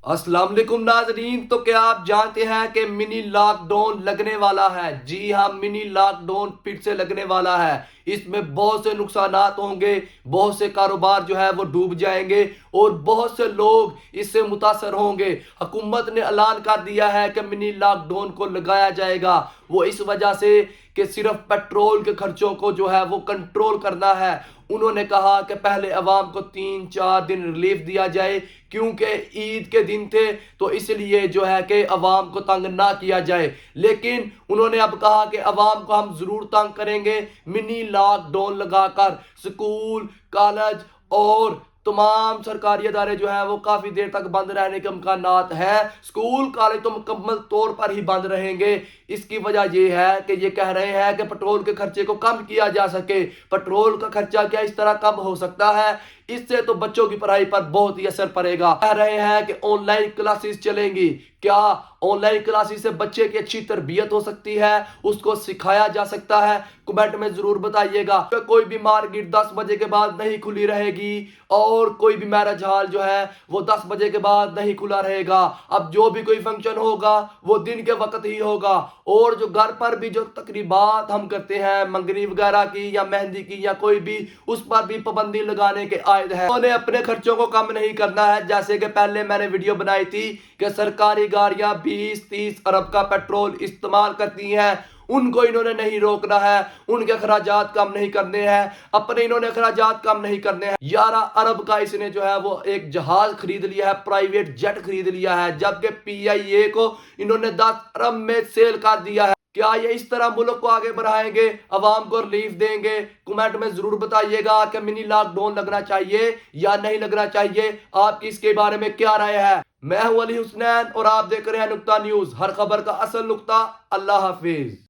अस्सलाम वालेकुम नाजरीन। तो क्या आप जानते हैं कि मिनी लॉक डाउन लगने वाला है? जी हाँ, मिनी लॉक डाउन फिर से लगने वाला है। इसमें बहुत से नुकसानात होंगे, बहुत से कारोबार जो है वो डूब जाएंगे और बहुत से लोग इससे मुतासर होंगे। हुकूमत ने ऐलान कर दिया है कि मिनी लॉक डाउन को लगाया जाएगा। वो इस वजह से कि सिर्फ पेट्रोल के खर्चों को जो है वो कंट्रोल करना है। उन्होंने कहा कि पहले अवाम को 3-4 दिन रिलीफ दिया जाए, क्योंकि ईद के दिन थे, तो इसलिए जो है कि अवाम को तंग ना किया जाए। लेकिन उन्होंने अब कहा कि अवाम को हम जरूर तंग करेंगे, मिनी लॉकडाउन लगाकर स्कूल, कॉलेज और तमाम सरकारी अदारे जो है वो काफी देर तक बंद रहने के इम्कानात है। स्कूल कॉलेज तो मुकम्मल तौर पर ही बंद रहेंगे। इसकी वजह यह है कि ये कह रहे हैं कि पेट्रोल के खर्चे को कम किया जा सके। पेट्रोल का खर्चा क्या इस तरह कम हो सकता है? इससे तो बच्चों की पढ़ाई पर बहुत ही असर पड़ेगा। कह रहे हैं कि ऑनलाइन क्लासेस चलेंगी। क्या ऑनलाइन क्लासेस से बच्चे की अच्छी तरबियत हो सकती है? उसको सिखाया जा सकता है? कमेंट में जरूर बताइएगा। कोई भी मार्केट 10 बजे के बाद नहीं खुली रहेगी और कोई भी मैरिज हॉल जो है वो 10 बजे के बाद नहीं खुला रहेगा। अब जो भी कोई फंक्शन होगा वो दिन के वक्त ही होगा। और जो घर पर भी जो तकरीबात हम करते हैं, मंगनी वगैरह की या मेहंदी की या कोई भी, उस पर भी पाबंदी लगाने के आयद है। उन्होंने अपने खर्चों को कम नहीं करना है। जैसे कि पहले मैंने वीडियो बनाई थी कि सरकारी गाड़ियां 20-30 अरब का पेट्रोल इस्तेमाल करती हैं, उनको इन्होंने नहीं रोकना है, उनके अखराजात कम नहीं करने हैं, अपने इन्होंने अखराजात कम नहीं करने हैं। 11 अरब का इसने जो है वो एक जहाज खरीद लिया है, प्राइवेट जेट खरीद लिया है, जबकि PIA को इन्होंने 10 अरब में सेल कर दिया है। क्या ये इस तरह मुल्क को आगे बढ़ाएंगे, अवाम को रिलीफ देंगे? कमेंट में जरूर बताइएगा कि मिनी लॉकडाउन लगना चाहिए या नहीं लगना चाहिए। आपकी इसके बारे में क्या राय है? मैं हूं अली हुसनैन और आप देख रहे हैं नुक्ता न्यूज, हर खबर का असल नुक्ता। अल्लाह हाफिज।